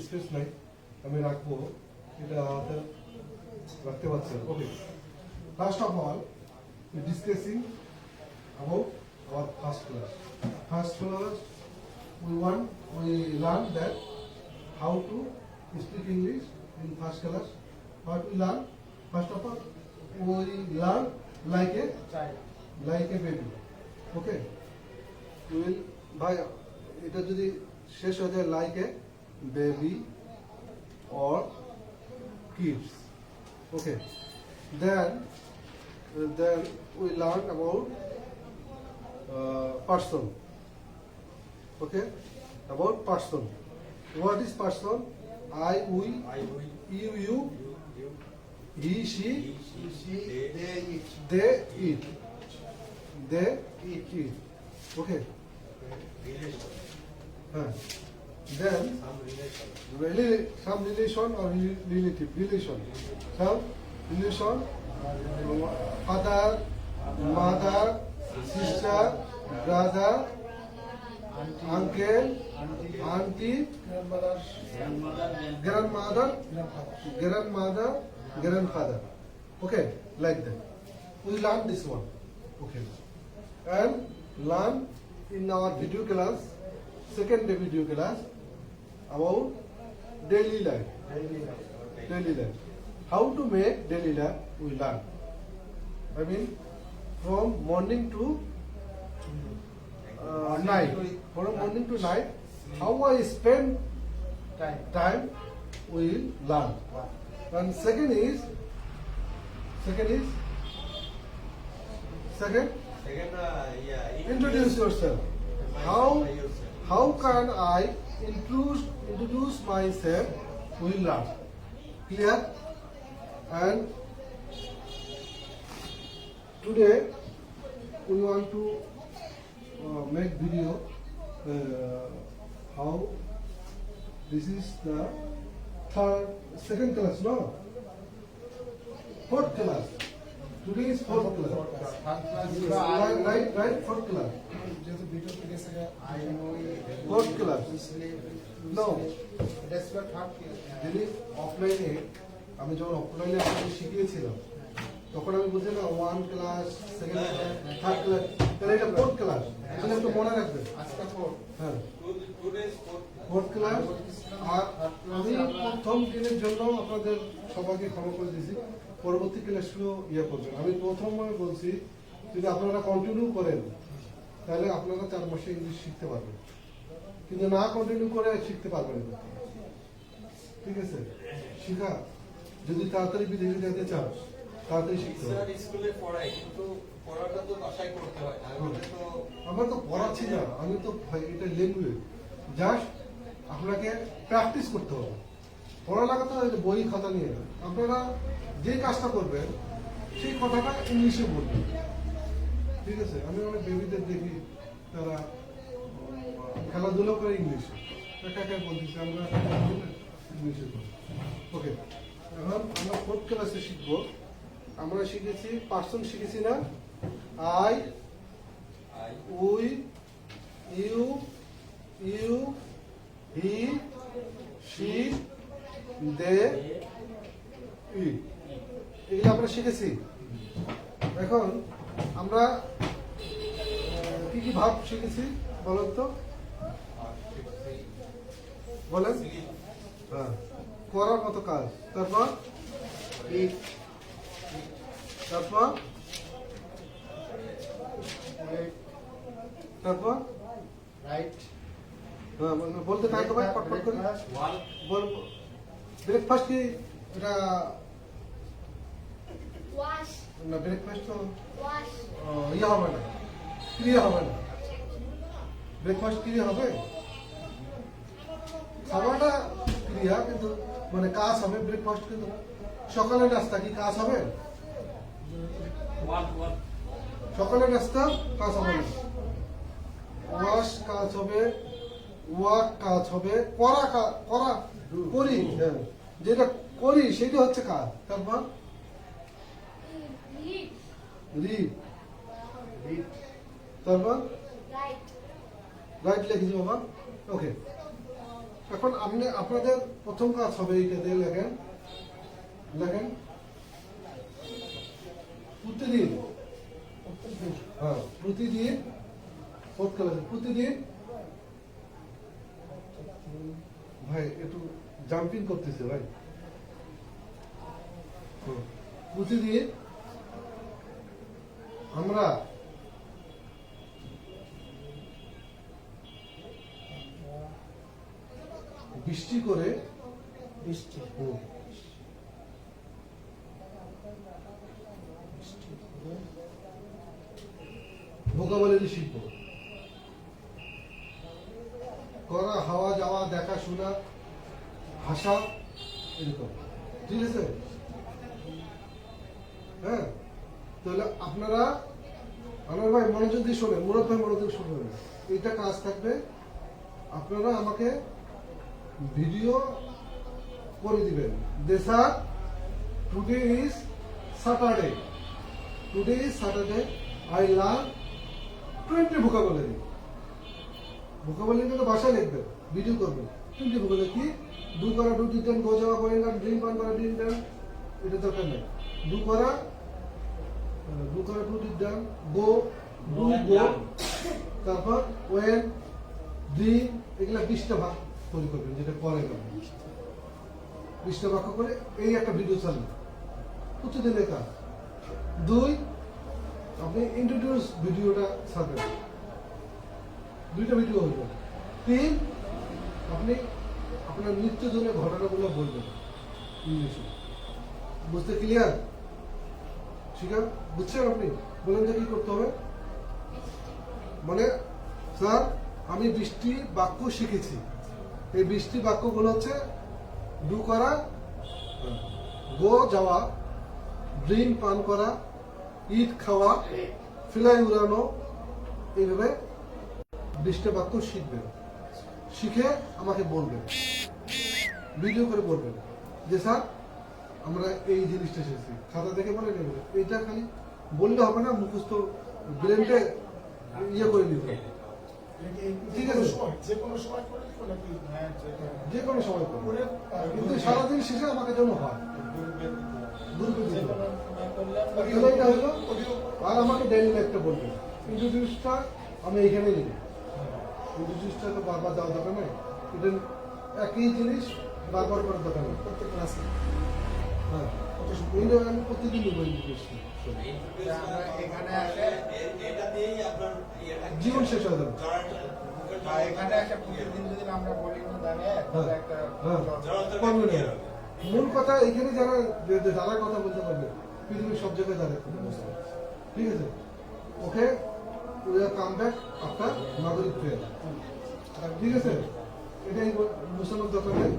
Space নাই, আমি রাখবো, এটা রাখতে পারছি। Okay, first of all discussing about our first class. First class, we learn that how to speak English in first class. What we learn? First of all, we learn like a child, like a baby. Okay, we will by এটা যদি শেষ হয়ে যায় like a baby or kids. Okay, then we learn about person. Okay, about person. What is person? I, we, you, he, she, they eat. They eat. Okay. Then some relation or relative relation. Some relation, father, mother, sister, brother, uncle, auntie, grandmother, grandfather. Okay, like that. We learn this one. Okay, and learn in our video class, second day video class, about daily life. Daily life. How to make daily life we learn. I mean, from morning to night. From morning to night, how I spend time we learn. And second is introduce yourself. How can I introduce myself? We learn. Clear? And today we want to make video how this is the second class, no? Fourth class. Today is fourth class. Right, fourth class. Fourth class. No. That's what যদি অফলাইনে আমি যখন অফলাইনে আপনাকে শিখিয়েছিলাম তখন আমি বুঝি না 1 class, second class, third class, তাহলে এটা ফোর্থ ক্লাস। এখানে একটু মনে রাখবেন। হ্যাঁ, ফোর্থ ক্লাস। আর আমি প্রথম দিনের জন্য আপনাদের সবাইকে ক্ষমা করে দিয়েছি, পরবর্তী ক্লাসগুলো করবেন। আমি প্রথমবার বলছি যদি আপনারা কন্টিনিউ করেন তাহলে আপনারা 4 মাসে ইংলিশ শিখতে পারবেন, কিন্তু না কন্টিনিউ করে শিখতে পারবেন না। ঠিক আছে, শিখা যদি তাড়াতাড়ি বিদেশে যেতে চাও তাড়াতাড়ি শিখতে হবে। স্কুলে পড়াই, কিন্তু পড়াটা তো বাসায় করতে হয়। আমরা তো পড়াচ্ছি না, আমি তো এটা ল্যাঙ্গুয়েজ, জাস্ট আপনাকে প্র্যাকটিস করতে হবে। পড়ালেখা তো বই খাতা নিয়ে না, আপনারা যে কাজটা করবেন সেই কথাটা ইংলিশে বলবেন। ঠিক আছে, আমি অনেক বেবিদের দেখি তারা খেলাধুলো করে ইংলিশে, একা বলতেছি, আমরা ইংলিশে করি। ওকে, এখন আমরা ফোর্থ ক্লাসে শিখবো। আমরা শিখেছি পার্সন, শিখেছি না? I, we, you, he, she, they, it, এগুলো আমরা শিখেছি। এখন আমরা কি কি ভাব শিখেছি বলেন তো? বলেন। হ্যাঁ, করার মতো কাজ, তারপর রাইট। হ্যাঁ, বলতে থাকো ভাই, পটপট করে বলবো। ব্রেকফাস্ট কি এটা না? ব্রেকফাস্ট তো ইয়ে হবে না, ক্রিয়া হবে না। ব্রেকফাস্ট ক্রিয়া হবে, খাওয়াটা ক্রিয়া, কিন্তু মানে কাজ হবে। ব্রেকফাস্ট কিন্তু সকালের নাস্তা কি কাজ হবে? সকালের নাস্তা কাজ হবে না। ওয়াশ কাজ হবে, ওয়াক কাজ হবে, করি, যেটা করি সেটা হচ্ছে কাজ। তারপর রিড, তারপর রাইট লিখেছি বাবা। ওকে, এখন আপনি আপনাদের প্রথম কাজ হবে এইটাতে লেখেন লেখেন প্রতিদিন, হ্যাঁ প্রতিদিন প্রতিদিন ভাই একটু জাম্পিং করতেছে ভাই। প্রতিদিন আমরা বৃষ্টি করে ভোকাবুলারি শিখবো, করা, হাওয়া যাওয়া, দেখা শোনা, ভাষা, এরকম। ঠিক আছে? হ্যাঁ, তাহলে আপনারা আনোয়ার ভাই মনোযোগ দিয়ে শোনেন, মুরাদ ভাই মনোযোগ শুনবেন। এইটা কাজ থাকবে, আপনারা আমাকে ভিডিও করে দিবেন। Sir today is Saturday, I learn 20 vocabulary। vocabulary তো ভাষা লিখবেন, ভিডিও করবেন। 20 vocabulary কি? ডু করা, ডু ডিড, গো যাওয়া, গোয়িং, ড্রিঙ্ক পান করা, ড্রিঙ্ক ডান, এটা দরকার নেই। ডু করা, do did, go, do go, তারপর ওয়েন, ড্রিঙ্ক, এগুলা 20টা ভাগ তৈরি করবেন, যেটা পরে করবেন। 20টা বাক্য করে এই একটা ভিডিও চালান, প্রতিদিনের কাজ। 2, আপনি ইন্ট্রোডিউস ভিডিওটা ছাড়বেন, 2টা ভিডিও হইবে। 3, আপনি আপনার নিত্যজনের ঘটনাগুলো বলবেন ইংলিশে। বুঝতে ক্লিয়ার? শিকার বুঝছেন আপনি? বলেন যে কি করতে হবে। মানে স্যার আমি 20টি বাক্য শিখেছি, এই 20টি বাক্যগুলো হচ্ছে ডু করা, গো যাওয়া, ড্রিঙ্ক পান করা, ইট খাওয়া, ফ্লাই উড়ানো, এইভাবে 20টা বাক্য শিখবেন। শিখে আমাকে বলবেন, ভিডিও করে বলবেন যে স্যার আমরা এই জিনিসটা শিখেছি। খাতা দেখে বলে নেবেন, এইটা খালি বললে হবে না, মুখস্থ ব্রেনটা ইয়ে করে নিতে হবে। ঠিক আছে? যে কোনো সময় করে, কিন্তু সারাদিন শেষে আমাকে যেন হয়। আর আমাকে ডেইলি লাইফটা বলবেন। ইন্ট্রোডিউসটা আমি এইখানে নিব, ইন্ট্রোডিউসটা তো বারবার দেওয়ার দরকার নেই, এটা একই জিনিস বারবার করার দরকার নেই প্রত্যেক ক্লাসে। হ্যাঁ, আমি প্রতিদিন নেব ইন্ট্রোডিউসটা, জীবন শেষ হয়ে যাবে। মূল কথা এখানে যারা কথা বলতে পারবে পৃথিবীর সব জায়গায় যারা ঠিক আছে। Okay, we are come back after Maghrib prayer. ঠিক আছে, এটাই বোঝানোর দরকার নেই।